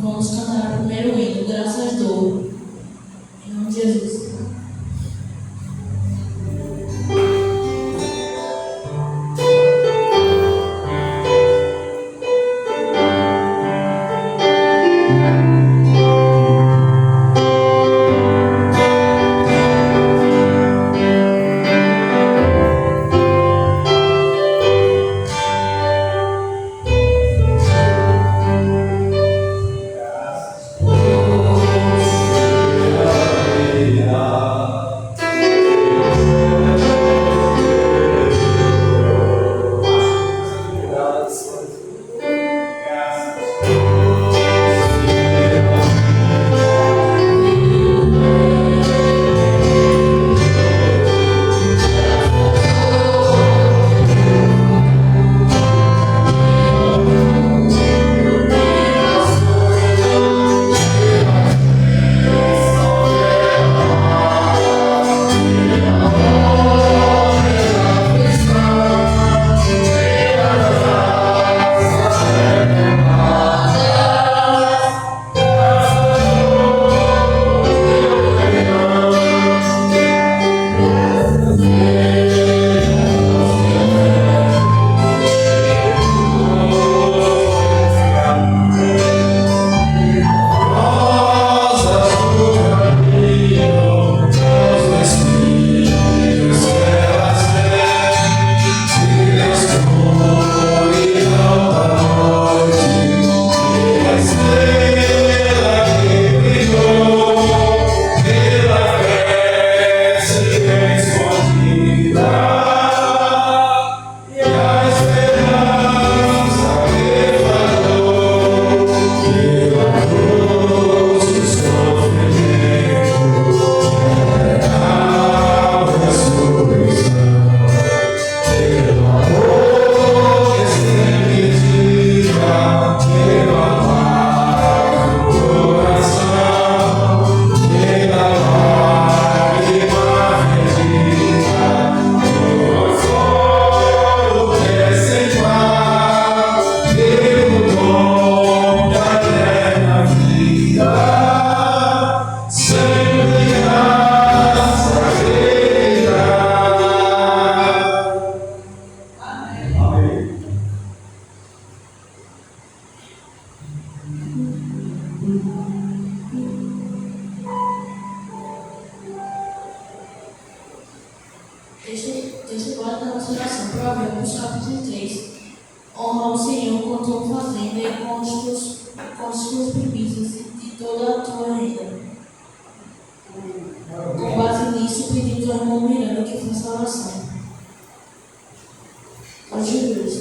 Vamos cantar o primeiro hino, Graças Dou. Em nome de Jesus. Texto base da nossa oração, Provérbios capítulo 3. Honra o Senhor com a tua fazenda e com as tuas primícias e de toda a tua renda. Com base nisso, pedi ao irmão Miranda que faça a oração. Jesus.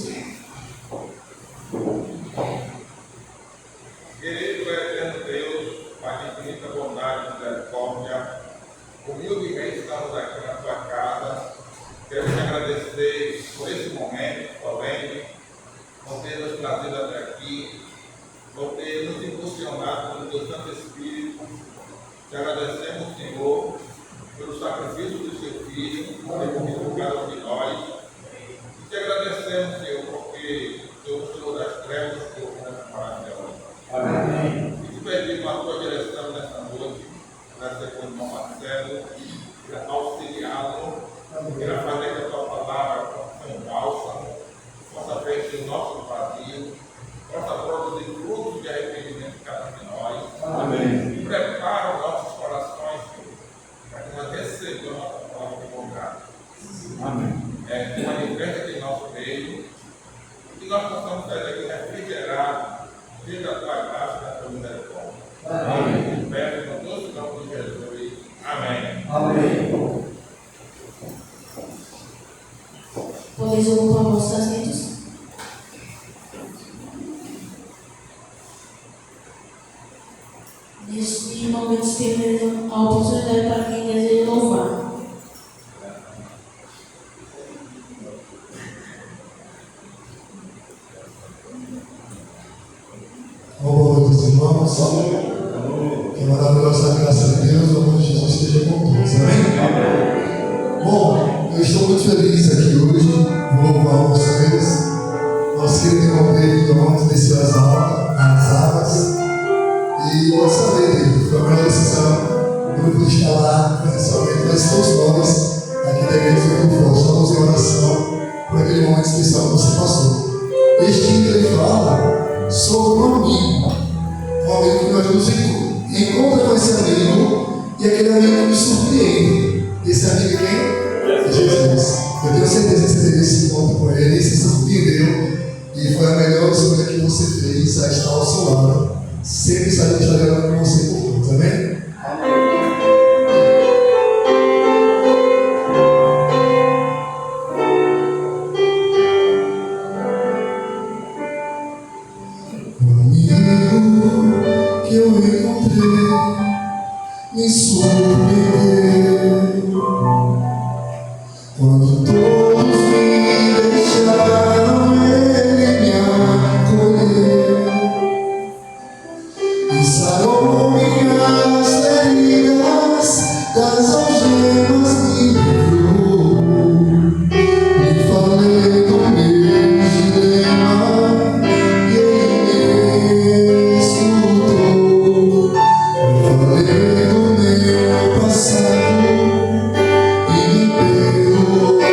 Querido eterno Deus, Pai de infinita bondade e misericórdia, humildemente estamos aqui na tua casa. Queremos te agradecer por esse momento solene, por ter nos trazido até aqui, por ter nos impulsionado pelo teu Santo Espírito. Te agradecemos, Senhor, pelo sacrifício do seu Filho, por ter morrido por cada um de nós. E te agradecemos, Senhor, porque o Senhor tirou das trevas e colocou nessa maravilhosa. Amém. E te pedimos a tua direção nessa noite, para ser com o irmão Marcelo, para auxiliá-lo, para fazer que a tua palavra possa ser um bálsamo, possa preencher o nosso vazio, possa produzir frutos de arrependimento em cada um de nós. Amém. E prepara os nossos corações, Senhor, para que nós recebamos a tua palavra de bondade. Amém. Que manifesta aqui em nosso meio, e que nós possamos sair daqui refrigerados, cheio da tua graça e da tua misericórdia. Amém. Peço no doce nome de Jesus. Amém. Amém. Podeis ocupar vossos assentos. Neste momento temos a oportunidade para quem deseja louvar. Boa noite, meus irmãos. Que a maravilhosa graça de Deus, o amor de Jesus esteja com todos. Amém? Bom, eu estou muito feliz aqui hoje. Vou louvar vocês. Nosso querido irmão Pedro, ontem desceu as águas. lá presencialmente, mas todos nós aqui da igreja do Forte, estamos em oração por aquele momento especial que você passou. Este que ele fala sobre um amigo que nós nos encontra com esse amigo e aquele amigo nos surpreende. Esse amigo quem? É Jesus. Eu tenho certeza que você teve esse encontro com ele e se surpreendeu. E foi a melhor escolha que você fez a estar ao seu lado. Sempre estarei com você por todos, amém? O amigo que eu encontrei me surpreendeu. Quando todos me deixaram, ele me acolheu e sarou minhas feridas, das algemas me livrou. Me falei do meu dilema e ele me escutou. Me falei do meu passado e me perdoou.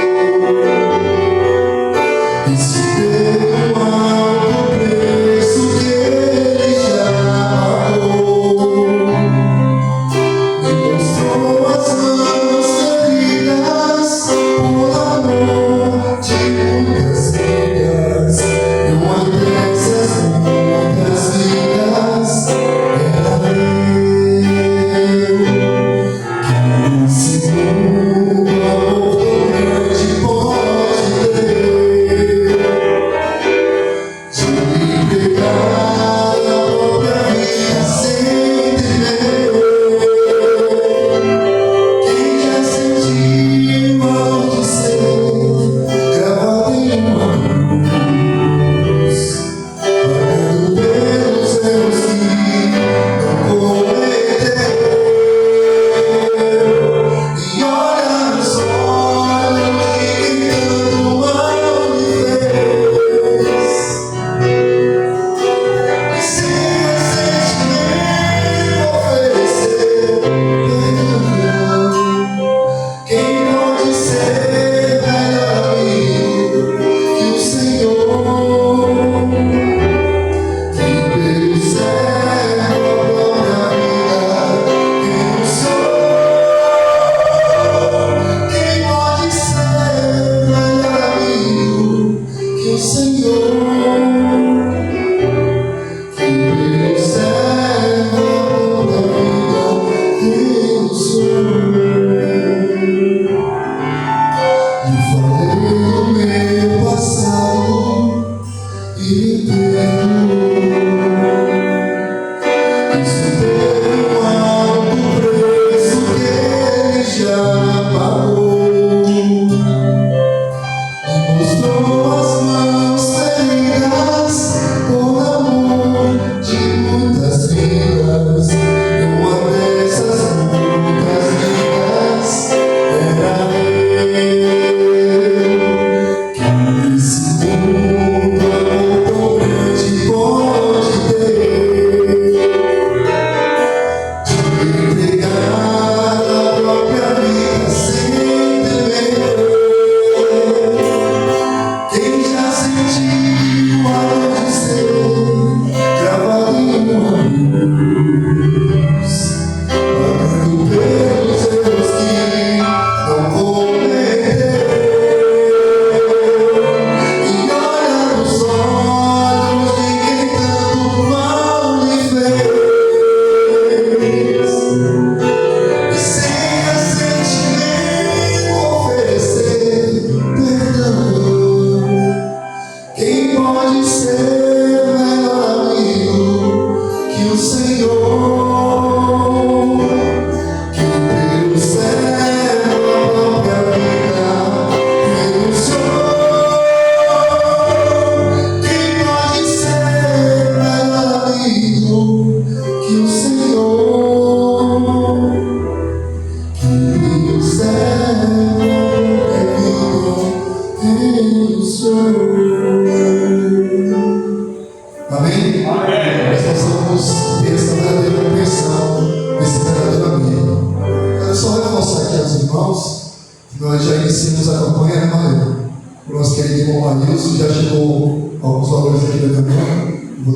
querido irmão Maílson, já chegou alguns valores aqui da manhã, vou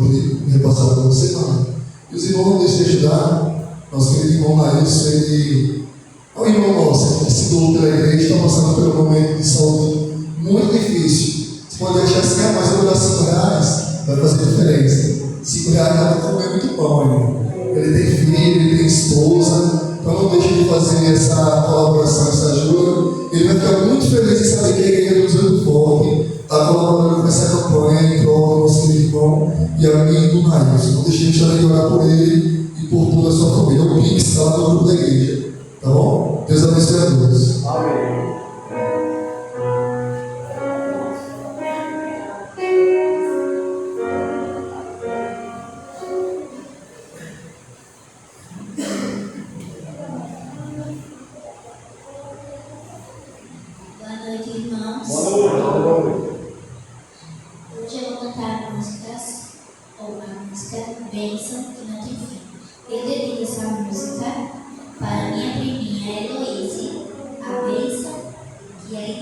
repassar para você, não. E os irmãos não deixem de ajudar. Nosso querido irmão Maílson, ele é um irmão nosso, que se doou pela igreja, está passando por um momento de saúde muito difícil. Você pode achar assim, mas eu vou dar R$5, vai fazer diferença. R$5 dá para comer muito pão, irmão. Ele tem filho, ele tem esposa, então não deixe de fazer essa colaboração, essa ajuda. Ele vai ficar muito feliz em saber que a igreja dos Olhos Forte está colaborando com essa campanha em prol do nosso querido irmão e amigo Nailson. Não deixe de orar por ele e por toda a sua família. O Pix está lá no grupo da igreja. Tá bom? Deus abençoe a todos. Amém. Boa noite, irmãos. Boa noite. Hoje eu vou cantar músicas, ou a música Bênção que não tem fim. Eu dedico essa música para minha priminha Heloíse, a bênção que é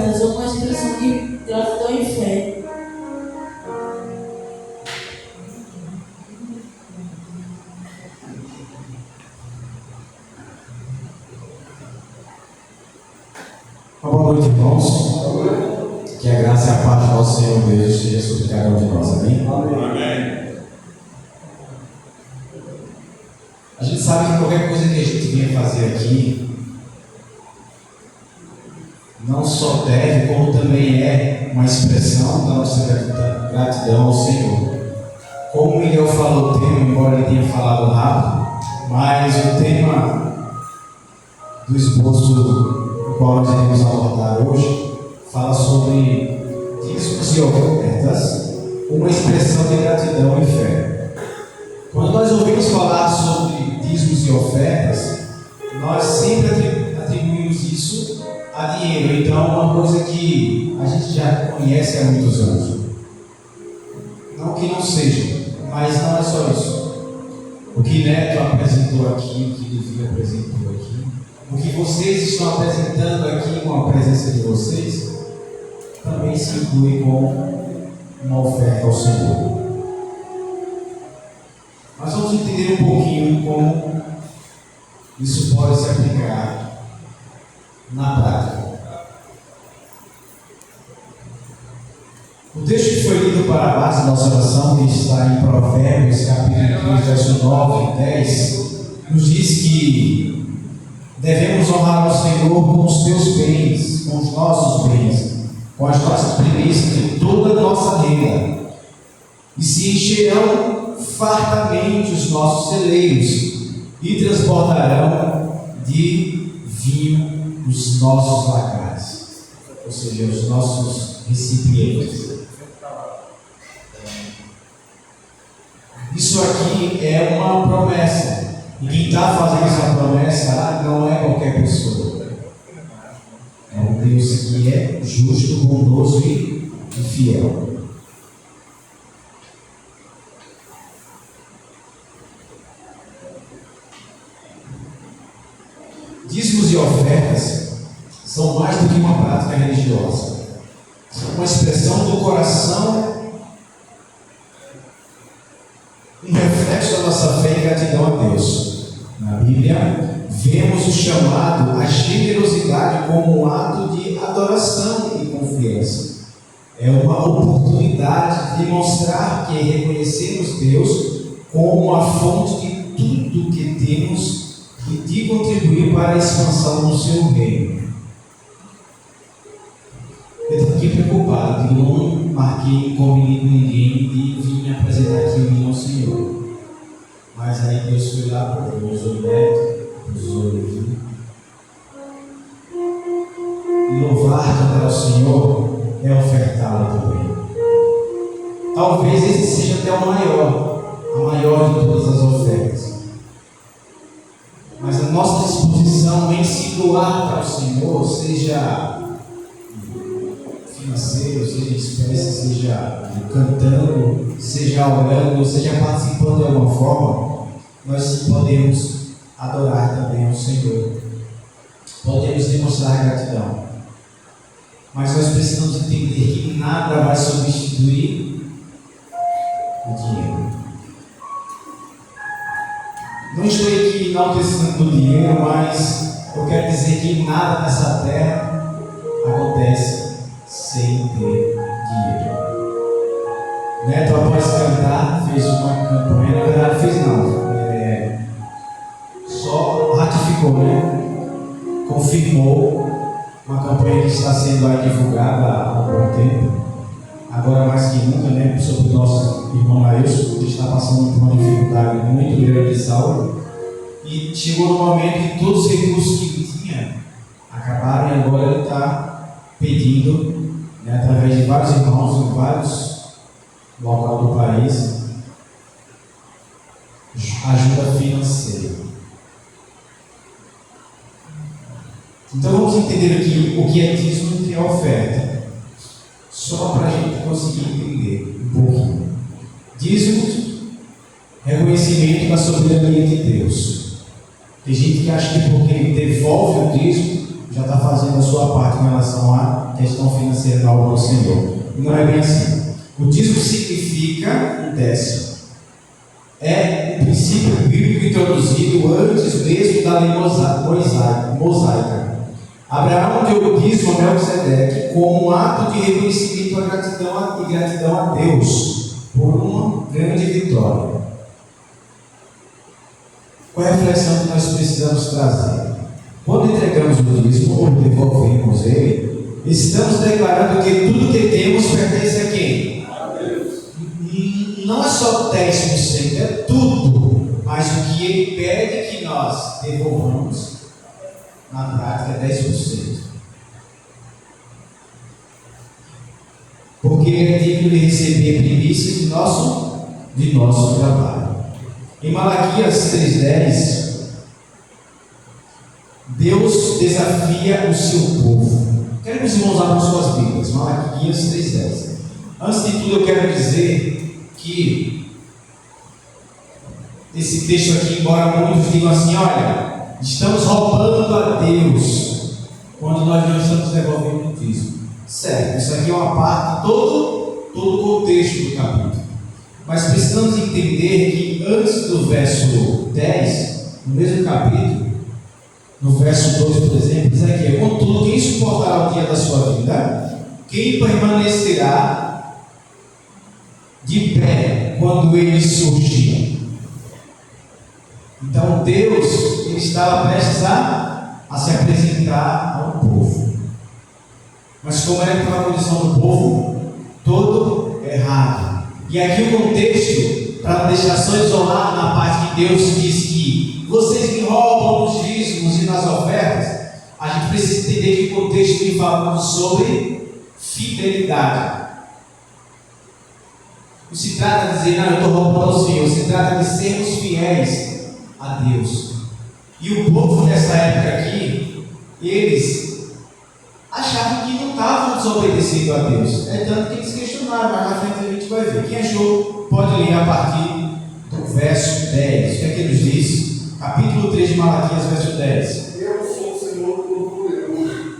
ofertas uma expressão de gratidão e fé. Boa noite, irmãos. Que a graça e a paz do nosso Senhor Deus esteja sobre cada um de nós. Amém? Amém. A gente sabe que qualquer coisa que a gente venha fazer aqui não só deve, como também é uma expressão da nossa gratidão ao Senhor. Como o Miguel falou o tema, embora ele tenha falado rápido, mas o tema do esboço do qual nós iremos abordar hoje fala sobre dízimos e ofertas, uma expressão de gratidão e fé. Quando nós ouvimos falar sobre dízimos e ofertas, nós sempre atribuímos isso a dinheiro. Então, uma coisa que a gente já conhece há muitos anos. Não que não seja, mas não é só isso. O que Neto apresentou aqui, o que Levi apresentou aqui, o que vocês estão apresentando aqui com a presença de vocês, também se inclui com uma oferta ao Senhor. Mas vamos entender um pouquinho como isso pode se aplicar na prática. O texto que foi lido para a base da nossa oração, que está em Provérbios, capítulo 3, verso 9 e 10, nos diz que devemos honrar ao Senhor com os teus bens, com os nossos bens, com as nossas primícias de toda a nossa renda, e se encherão fartamente os nossos celeiros, e transbordarão de vinho os nossos lagares, ou seja, os nossos recipientes. Isso aqui é uma promessa, e quem está fazendo essa promessa não é qualquer pessoa. É um Deus que é justo, bondoso e fiel. Dízimos e ofertas são mais do que uma prática religiosa. São uma expressão do coração, um reflexo da nossa fé e gratidão a Deus. Na Bíblia, vemos o chamado à generosidade como um ato de adoração e confiança. É uma oportunidade de demonstrar que reconhecemos Deus como a fonte de tudo que temos e de contribuir para a expansão do seu reino. Eu estou aqui preocupado, que não marquei comigo ninguém de vir me apresentar aqui o ao Senhor. Mas aí Deus foi lá, usou o Neto, usou o Levi. E louvar cantar ao Senhor é ofertá-lo também. Talvez esse seja até o maior, a maior de todas as ofertas. Mas a nossa disposição em se doar para o Senhor, seja financeiro, seja espécie, seja cantando, seja orando, seja participando de alguma forma, nós podemos adorar também ao Senhor. Podemos demonstrar gratidão. Mas nós precisamos entender que nada vai substituir o dinheiro. Não estou aqui enaltecendo o dinheiro, mas eu quero dizer que nada nessa terra acontece sem ter dinheiro. Neto, após cantar, fez uma campanha, na verdade fez não, só ratificou, confirmou uma campanha que está sendo aí divulgada há algum tempo, agora mais que nunca, sobre o nosso irmão Laílson, que está passando por uma dificuldade muito grande de saúde, e chegou no momento que todos os recursos que ele tinha acabaram, e agora ele está pedindo, através de vários irmãos em vários locais do país, ajuda financeira. Então vamos entender aqui o que é dízimo e o que é oferta, só para a gente conseguir entender um pouquinho. Dízimo, reconhecimento da soberania de Deus. Tem gente que acha que porque ele devolve o dízimo, já está fazendo a sua parte em relação a a questão financeira na obra do Senhor. E não é bem assim. O dízimo significa um décimo. É um princípio bíblico introduzido antes mesmo da lei mosaica. Abraão deu o dízimo a Melquisedeque como um ato de reconhecimento e gratidão a Deus por uma grande vitória. Qual é a reflexão que nós precisamos trazer? Quando entregamos o dízimo ou devolvemos ele, estamos declarando que tudo que temos pertence a quem? A Deus. Não é só 10%, é tudo. Mas o que ele pede que nós devolvamos, na prática, é 10%. Porque ele é digno de receber primícias de nosso trabalho. Em Malaquias 3,10, Deus desafia o seu povo. Quero que os irmãos abram suas Bíblias, Malaquias 3,10. Antes de tudo, eu quero dizer que esse texto aqui, embora muitos digam assim, olha, estamos roubando a Deus quando nós não estamos devolvendo o dízimo. Certo, isso aqui é uma parte de todo o contexto do capítulo. Mas precisamos entender que antes do verso 10, no mesmo capítulo, no verso 2, por exemplo, diz aqui: contudo, quem suportará o dia da sua vida? Quem permanecerá de pé quando ele surgir? Então Deus, ele estava prestes a se apresentar ao povo. Mas como era aquela condição do povo? Todo errado. E aqui o contexto, para não deixar só isolado na parte que Deus diz que vocês me roubam nos dízimos e nas ofertas, a gente precisa entender que o contexto me fala sobre fidelidade. Não se trata de dizer, não, eu estou roubando ao Senhor, se trata de sermos fiéis a Deus. E o povo nessa época aqui, eles achavam que não estavam desobedecendo a Deus. É tanto que eles questionaram, mas na frente a gente vai ver. Quem achou, pode ler a partir do verso 10. O que é que ele nos diz? Capítulo 3 de Malaquias, verso 10. Eu sou o Senhor Todo-Poderoso.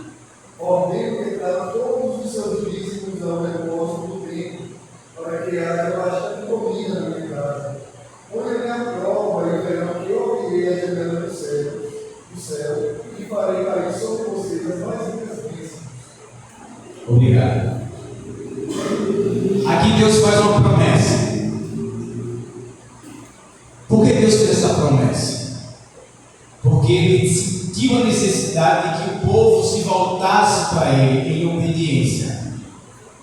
Ordeno que traga todos os seus dízimos ao depósito do templo, para que haja bastante comida na minha casa. Põe a prova e verão que eu abrirei a janela do céu, e farei cair sobre vocês as mais ricas bênçãos. Obrigado. Aqui Deus faz uma promessa. Por que Deus fez essa promessa? Porque Ele sentiu a necessidade de que o povo se voltasse para Ele em obediência.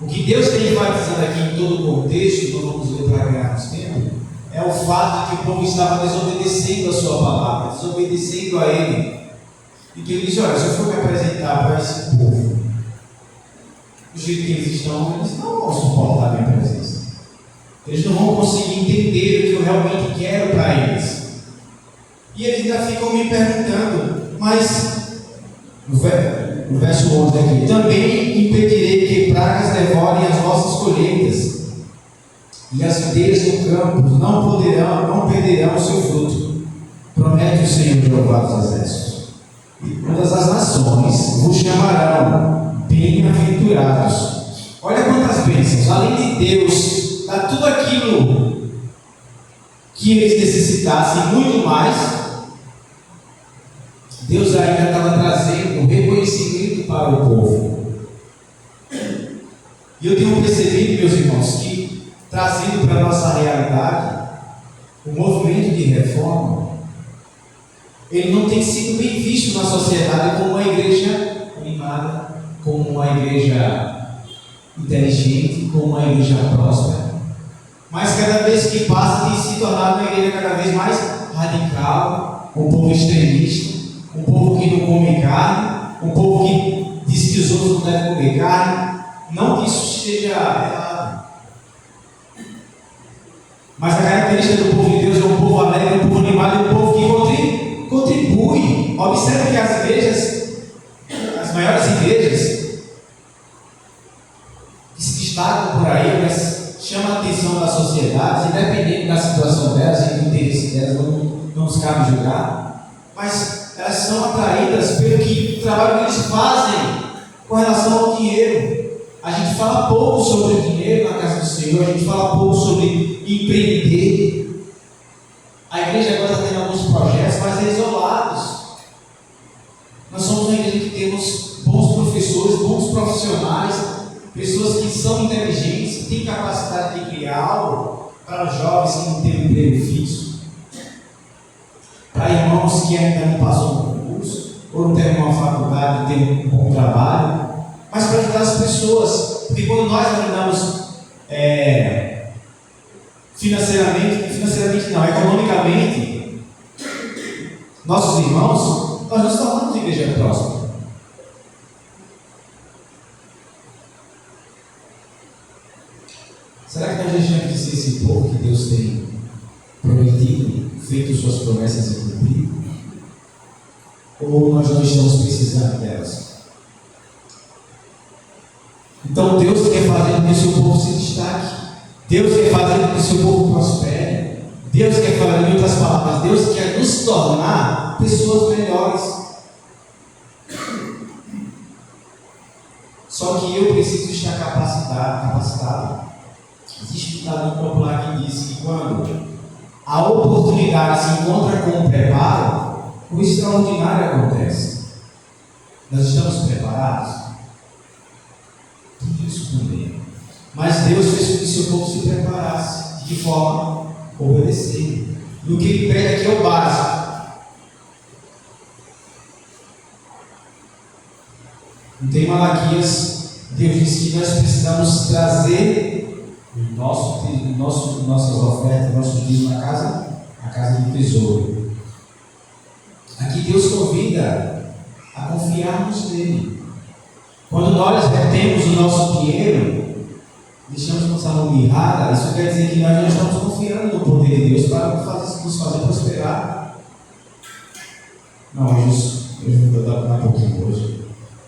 O que Deus tem enfatizando aqui em todo o contexto, não vamos ler para ganharmos tempo, é o fato de que o povo estava desobedecendo a sua palavra, desobedecendo a Ele. E que Ele diz: olha, se eu for me apresentar para esse povo, do jeito que eles estão, eles não vão suportar a minha presença. Eles não vão conseguir entender o que eu realmente quero para eles. E eles ainda ficam me perguntando, mas no verso 11 aqui: também impedirei que pragas devorem as vossas colheitas, e as videiras do campo não perderão o seu fruto. Promete o Senhor Jeová dos Exércitos. E todas as nações vos chamarão bem-aventurados. Olha quantas bênçãos. Além de Deus dar tudo aquilo que eles necessitassem, muito mais, Deus ainda estava trazendo um reconhecimento para o povo. E eu tenho percebido, meus irmãos, que trazendo para a nossa realidade o movimento de reforma, ele não tem sido bem visto na sociedade como uma igreja animada, como uma igreja inteligente, como uma igreja próspera. Mas cada vez que passa tem se tornado uma igreja cada vez mais radical, um povo extremista, um povo que não come carne, um povo que diz que os outros não devem comer carne. Não que isso esteja errado, mas a característica do povo de Deus é um povo alegre, um povo animado, um povo que contribui. Observe que as igrejas, as maiores igrejas que se destacam por aí, elas chamam a atenção da sociedade, independente da situação delas e do interesse delas, não nos cabe julgar, mas elas são atraídas pelo trabalho que eles fazem Com relação ao dinheiro, a gente fala pouco sobre o dinheiro na casa do Senhor, a gente fala pouco sobre empreender. A igreja agora está tendo alguns projetos, mas é isolados. Nós somos uma igreja que temos bons professores, bons profissionais, pessoas que são inteligentes, que têm capacidade de criar algo para os jovens que não têm um emprego fixo, para irmãos que ainda não passam no concurso, ou não têm uma faculdade, têm um bom trabalho, mas para ajudar as pessoas, porque quando nós ajudamos financeiramente não, economicamente, nossos irmãos, nós nos tornamos igreja próxima. Será que nós deixamos de ser esse povo que Deus tem prometido, feito suas promessas e cumprido? Ou nós não estamos precisando delas? Então Deus quer fazer com que o seu povo se destaque. Deus quer fazer com que o seu povo prospere. Deus quer fazer, em outras palavras, Deus quer nos tornar pessoas melhores. Só que eu preciso estar capacitado. Existe um ditado popular que diz que quando a oportunidade se encontra com o preparo, o extraordinário acontece. Nós estamos preparados? Tudo isso também. Mas Deus fez com que seu povo se preparasse. De que forma? Obedecer. E o que Ele pede aqui é o básico. Em Malaquias, Deus disse que nós precisamos trazer nossas ofertas, nossos dízimos na casa do tesouro. Aqui Deus convida a confiarmos nele. Quando nós retemos o nosso dinheiro, deixamos nossa mão mirrada, isso quer dizer que nós não estamos confiando no poder de Deus para nos fazer prosperar. Não, eu vou dar um pouquinho hoje.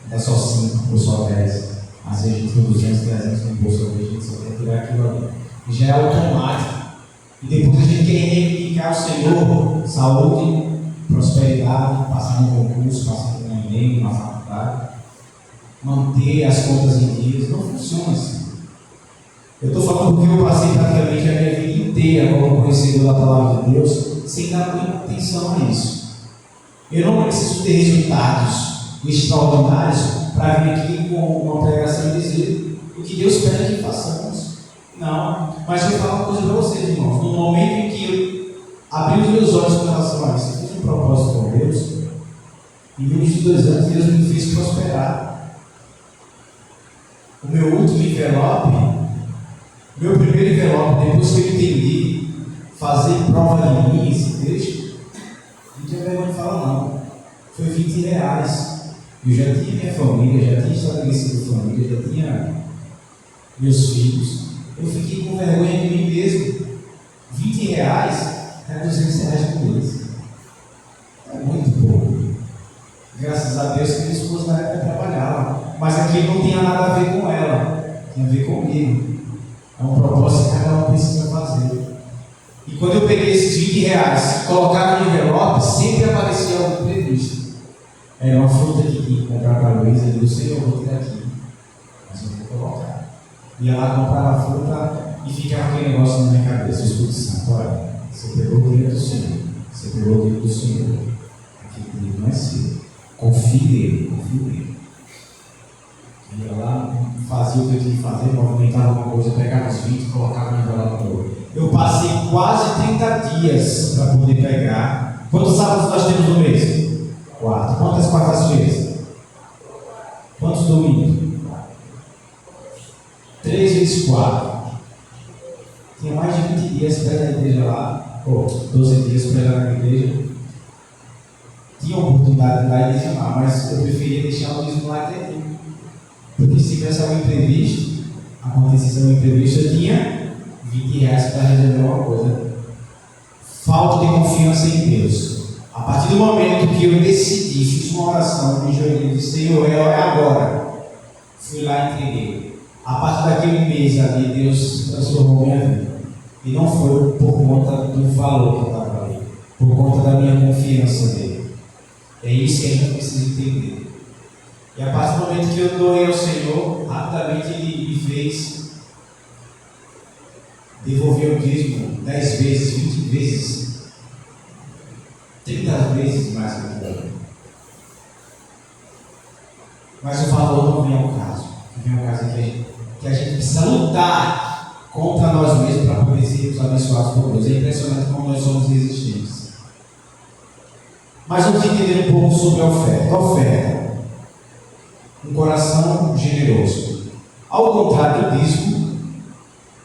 Não é só 5 ou só 10. Às vezes a gente tem 200, 300 no bolso, a gente só quer tirar aquilo ali. Já é automático. E depois a gente quer reivindicar ao Senhor saúde, prosperidade, passar no concurso, passar no Enem, na faculdade, manter as contas em dias. Não funciona assim. Eu estou falando porque eu passei praticamente a minha vida inteira como conhecedor da palavra de Deus, sem dar muita atenção a isso. Eu não preciso ter resultados extraordinários para vir aqui com uma pregação e dizer o que Deus pede que façamos. Não, mas eu vou falar uma coisa para vocês, irmãos. No momento em que eu abri os meus olhos com relação a isso, eu fiz um propósito com Deus, em menos de 2 anos Deus me fez prosperar. O meu último envelope, meu primeiro envelope, depois que eu entendi fazer prova de mim, esse texto, não tinha vergonha de falar não, foi R$20. Eu já tinha minha família, já tinha estabelecido família, já tinha meus filhos. Eu fiquei com vergonha de mim mesmo. R$20 é R$200 por mês. É muito pouco. Graças a Deus que minha esposa na época trabalhava. Mas aquilo não tinha nada a ver com ela, tinha a ver comigo. É um propósito que cada um precisa fazer. E quando eu peguei esses R$20 e colocava no envelope, sempre aparecia algo previsto. Era uma fruta que tinha que comprar para a Luísa, eu disse, eu vou tirar aqui, mas eu vou colocar. Ia lá comprar a fruta e ficava aquele negócio na minha cabeça, o Espírito Santo, olha, você pegou o dinheiro do Senhor, você pegou o dinheiro do Senhor, aquele dinheiro não é seu, confie nele. Ia lá, fazia o que eu tinha que fazer, movimentava alguma coisa, pegava os 20 e colocava no envelope novo. Eu passei quase 30 dias para poder pegar. Quantos sábados nós temos no mês? 4. Quantas quartas-feiras? Quantos domingos? 3 vezes 4. Tinha mais de 20 dias para ir na igreja lá, ou 12 dias para ir lá na igreja. Tinha a oportunidade de ir lá e dizimar, mas eu preferia deixar o dízimo lá quietinho. Porque se tivesse algum imprevisto, acontecesse algum imprevisto, eu tinha R$20 para resolver uma coisa. Falta de confiança em Deus. A partir do momento que eu decidi, fiz uma oração, me joguei e disse, Senhor, é agora. Fui lá e entreguei. A partir daquele mês ali, Deus transformou minha vida. E não foi por conta do valor que eu estava ali, por conta da minha confiança nele. É isso que a gente precisa entender. E a partir do momento que eu doei ao Senhor, rapidamente Ele me fez devolver o dízimo 10 vezes, 20 vezes, 30 vezes mais do que eu. Mas o valor não vem ao caso. Vem ao caso que a gente precisa lutar contra nós mesmos para poder sermos abençoados por Deus. É impressionante como nós somos resistentes. Mas vamos entender um pouco sobre a oferta. A oferta, um coração generoso. Ao contrário do dízimo,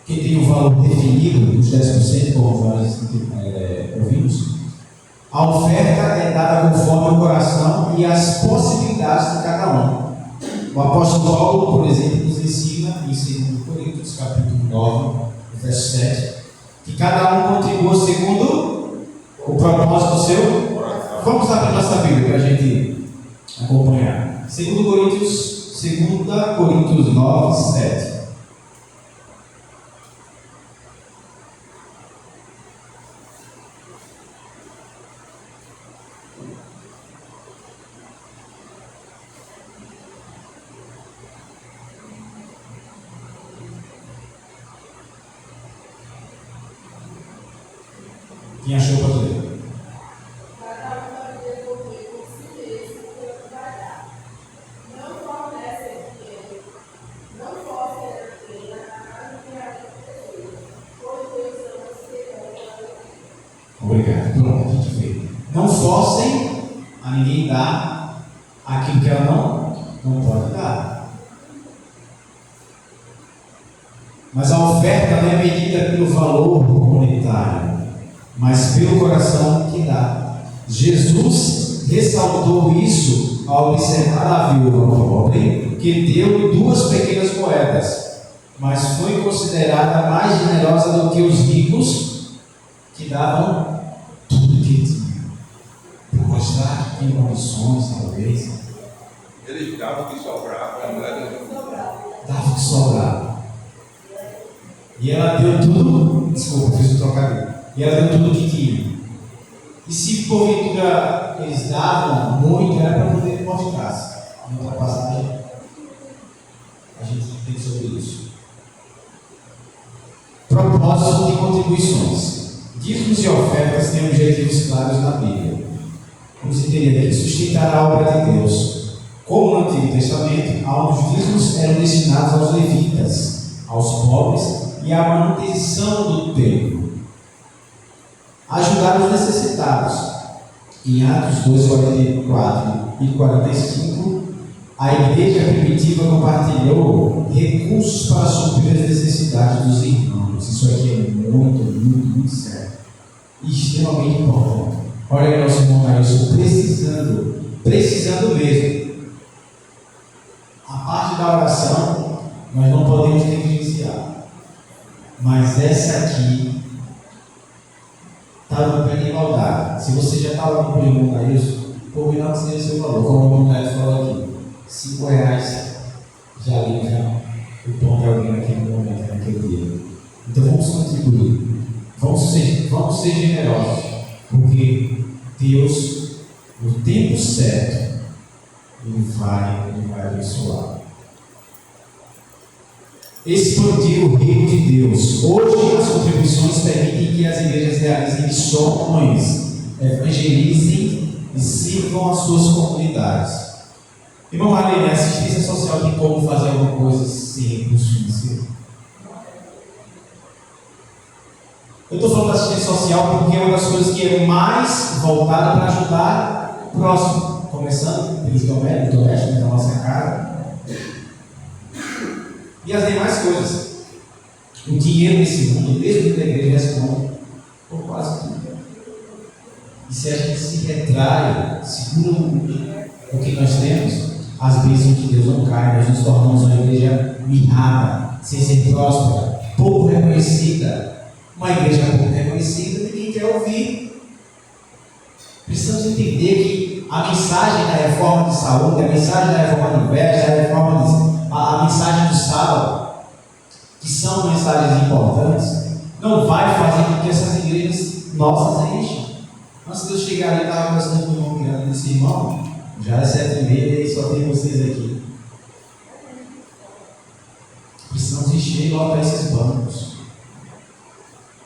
que tem um valor definido, os 10%, como nós ouvimos, a oferta é dada conforme o coração e as possibilidades de cada um. O apóstolo Paulo, por exemplo, nos ensina em 2 Coríntios, capítulo 9, verso 7, que cada um contribua segundo o propósito do seu. Vamos abrir nossa Bíblia para a gente acompanhar. 2 Coríntios 9, 7. Quem achou para ler? Obrigado. Pronto, a gente fez. Não forcem a ninguém dar aquilo que ela não pode dar. Mas a oferta não é medida pelo valor monetário, mas pelo coração que dá. Jesus ressaltou isso ao observar a viúva pobre que deu 2 pequenas moedas, mas foi considerada mais generosa do que os ricos que davam tudo que tinham, para mostrar que tinham condições, talvez. Eles davam o que sobrava, a moeda Dava o que sobrava. E ela deu tudo, desculpa, fiz o trocadilho. E ela deu tudo o que tinha. E se porventura eles davam muito, era para poder mostrar-se. Em outra passagem, a gente tem sobre isso. Propósito de contribuições. Dízimos e ofertas têm objetivos claros na Bíblia. Vamos entender aqui: sustentar a obra de Deus. Como no Antigo Testamento, os dízimos eram destinados aos levitas, aos pobres e à manutenção do templo. Ajudar os necessitados. Em Atos 2, 44 e 45, a igreja primitiva compartilhou recursos para suprir as necessidades dos irmãos. Isso aqui é muito sério e extremamente importante. Olha aí, nosso irmão Nailson, precisando mesmo. A parte da oração nós não podemos negligenciar, mas essa aqui está no pé de igualdade. Se você já estava com o irmão Nailson, por menor que seja o seu valor, como o irmão Nailson falou aqui, R$5 já livra o pão de alguém naquele momento, naquele dia. Então vamos contribuir, vamos ser generosos, porque Deus, no tempo certo, Ele vai abençoar. Expandir o reino de Deus. Hoje as contribuições permitem que as igrejas realizem missões, evangelizem e sirvam as suas comunidades. Irmão Marlene, a assistência social tem como fazer alguma coisa sem recurso financeiro? Eu estou falando da assistência social porque é uma das coisas que é mais voltada para ajudar o próximo. Começando pelos domésticos da nossa casa. E as demais coisas. O dinheiro nesse mundo, mesmo que a igreja responde por quase tudo. E se a gente se retrai, segura o que nós temos, as bênçãos de Deus não caem, nós nos tornamos uma igreja mirrada, sem ser próspera, pouco reconhecida. Uma igreja pouco reconhecida, ninguém quer ouvir. Precisamos entender que a mensagem da reforma de saúde, a mensagem da reforma de vestes, a mensagem do sábado, que são mensagens importantes, não vai fazer com que essas igrejas nossas enchem. Antes de eu chegar ali, eu estava conversando com o irmão, esse irmão, Já é 7h30 e só tem vocês aqui. Precisamos encher e lotar esses bancos.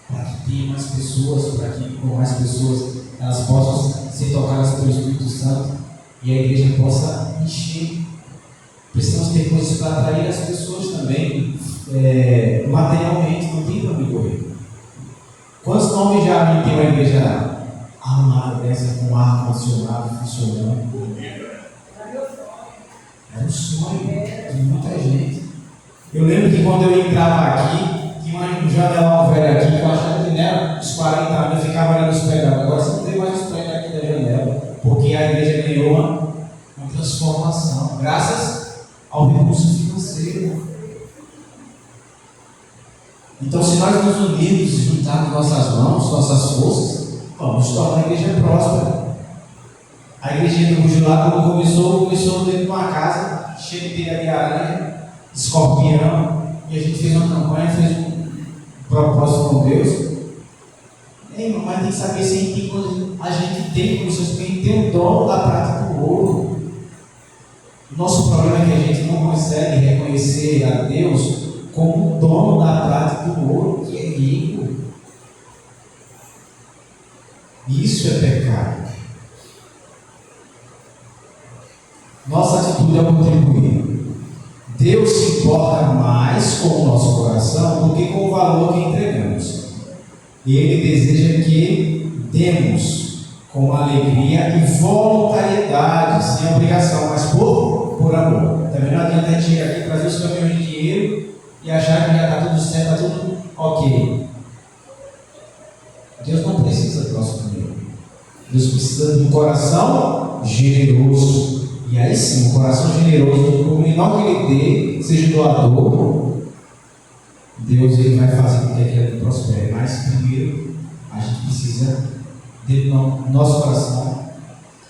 Para que tenha mais pessoas, para que com mais pessoas elas possam ser tocadas pelo Espírito Santo e a igreja possa encher. Precisamos ter coisas para atrair as pessoas também, materialmente, não tem para me correr. Quantos nomes já tem uma igreja arrumada dessa, com ar-condicionado funcionando? Era um sonho de muita gente. Eu lembro que quando eu entrava aqui, tinha um janelão velho aqui, que eu achava que era uns 40 anos, eu ficava olhando os prédios. Agora você não tem mais os prédios aqui da janela, porque a igreja ganhou uma transformação, graças ao recurso financeiro. Então, se nós nos unirmos e juntarmos nossas mãos, nossas forças, vamos tornar a igreja próspera. A igreja do Bujo lá, quando começou dentro de uma casa cheia de teia de aranha, escorpião, e a gente fez uma campanha, fez um propósito com Deus. Mas tem que saber se a gente tem condições, porque a gente tem o dom da prática do ouro. O nosso problema é que a gente não consegue reconhecer a Deus como o dono da prática do ouro, que é rico. Isso é pecado. Nossa atitude é contribuir. Deus se importa mais com o nosso coração do que com o valor que entregamos. E Ele deseja que demos com alegria e voluntariedade, sem obrigação, mas por amor. Também não adianta a gente chegar aqui, trazer os caminhões de dinheiro e achar que já está tudo certo, está tudo ok. Deus não precisa do nosso dinheiro. Deus precisa de um coração generoso. E aí sim, um coração generoso, por menor que ele dê, seja doador, Deus ele vai fazer com que aquele prospere. Mas primeiro, a gente precisa, dentro do nosso coração,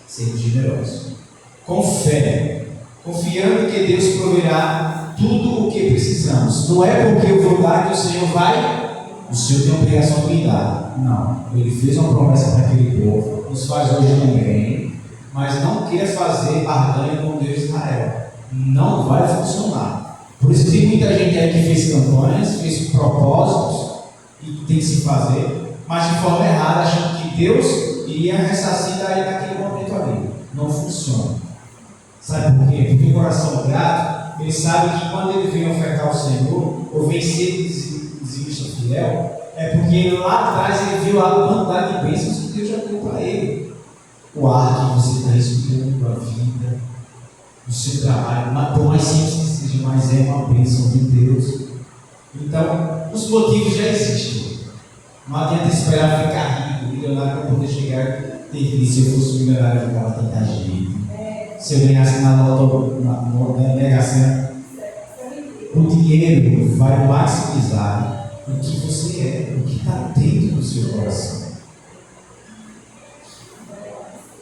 ser generoso. Com fé, confiando que Deus proverá tudo o que precisamos. Não é porque eu vou dar que o Senhor tem obrigação de me dar. Não. Ele fez uma promessa para aquele povo, nos faz hoje também, mas não queira fazer barganha com o Deus de Israel. Não vai funcionar. Por isso tem muita gente aí que fez campanhas, fez propósitos e tem que se fazer, mas de forma errada, achando que Deus iria ressarcir daí naquele momento ali. Não funciona. Sabe por quê? Porque o coração grato, ele sabe que quando ele vem ofertar ao Senhor, ou vem ser dizimista fiel, é porque lá atrás ele viu a quantidade de bênçãos que Deus já deu para ele. O ar que você está respirando, a vida, o seu trabalho, por mais simples que seja, mas é uma bênção de Deus. Então, os motivos já existem. Não adianta esperar ficar rico, milionário, para poder chegar e ter que, se eu fosse milionário, eu ficava tanta gente. Se eu ganhasse na Mega Sena, o dinheiro vai maximizar o que você é, o que está dentro do seu coração.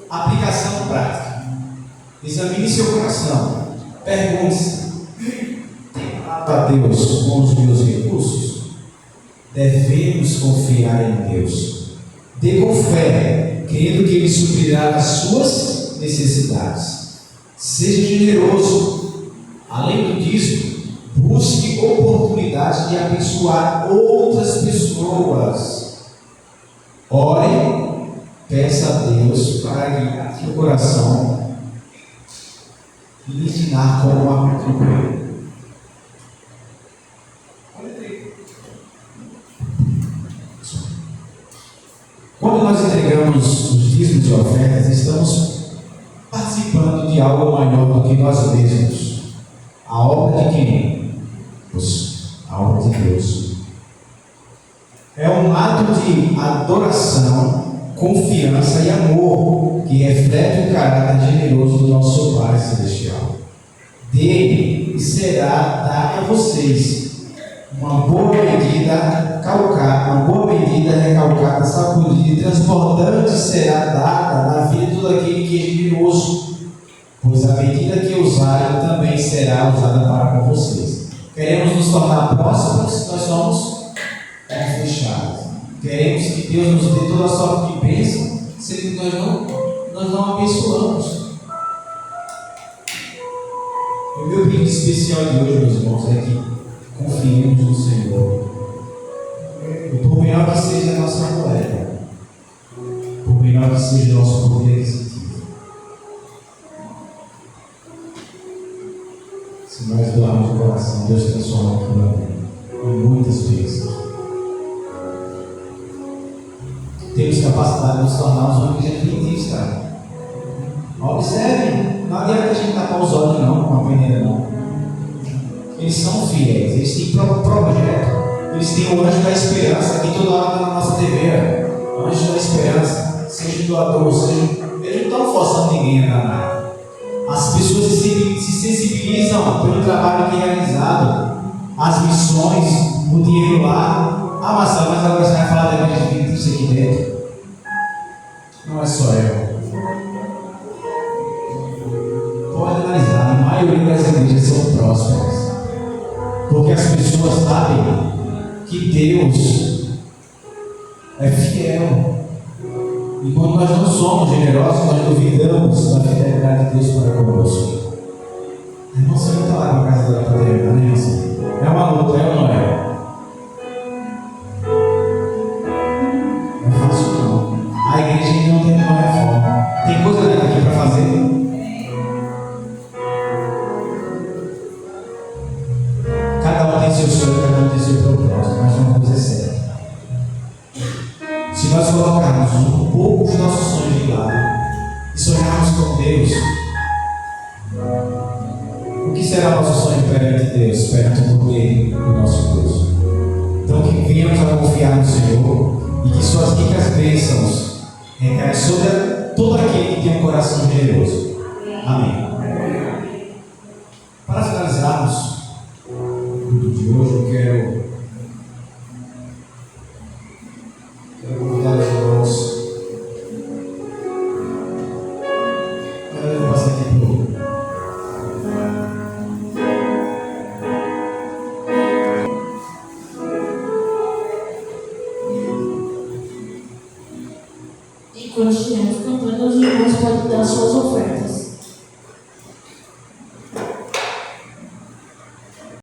Aplicação prática. Examine seu coração. Pergunte-se: tenho dado a Deus com os meus recursos? Devemos confiar em Deus. Dê com fé, crendo que Ele suprirá as suas necessidades. Seja generoso. Além disso, busque oportunidades de abençoar outras pessoas. Ore. Peça a Deus para guiar seu coração e lhe ensinar como a contribuir. Quando nós entregamos os dízimos e ofertas, estamos participando de algo maior do que nós mesmos. A obra de quem? A obra de Deus. É um ato de adoração, confiança e amor que reflete o caráter generoso do nosso Pai Celestial. Dele será dado a vocês uma boa medida recalcada, sacudida e transbordante será dada na vida de todo aquele que é generoso, pois a medida que usarem também será usada para com vocês. Queremos nos tornar prósperos, nós somos fechados. Queremos que Deus nos dê toda a sorte de bênção, sendo que nós não abençoamos. pedido especial de hoje, meus irmãos, é que confiemos no Senhor. E por menor que seja a nossa moeda, por menor que seja o nosso poder aquisitivo, se nós doarmos o coração, Deus transforma aquilo em muitas bênçãos. Temos capacidade de nos tornarmos uma igreja adventista. Observe, não adianta a gente tapar os olhos não, com a peneira não. Eles são fiéis, eles têm projeto, eles têm o anjo da esperança, que toda hora está na nossa TV. Anjo da esperança, seja doador, seja. Eles não estão forçando ninguém a dar nada. As pessoas se sensibilizam pelo trabalho que é realizado, as missões, o dinheiro lá. Ah, Marcelo, mas agora você vai falar da igreja adventista aqui dentro. Não é só eu. Pode analisar, a maioria das igrejas são prósperas, porque as pessoas sabem que Deus é fiel. E quando nós não somos generosos, nós duvidamos da fidelidade de Deus para conosco. A irmã não está lá na casa dela para terminar, né, irmã? É uma luta, é ou não é? Não é fácil não. A igreja ainda não tem uma reforma. Tem coisa aqui para fazer? Cada um tem seu sonho, cada um tem seu propósito, mas uma coisa é certa. Se nós colocarmos um pouco dos nossos sonhos de lado e sonharmos com Deus, o que será nosso sonho perante Deus, perante o poder do nosso Deus? Então que venhamos a confiar no Senhor e que suas ricas bênçãos recaem sobre todo aquele que tem um coração generoso. Amém. Para finalizarmos o culto de hoje, eu quero convidar os irmãos. Eu vou passar aqui para o e quando estivermos cantando,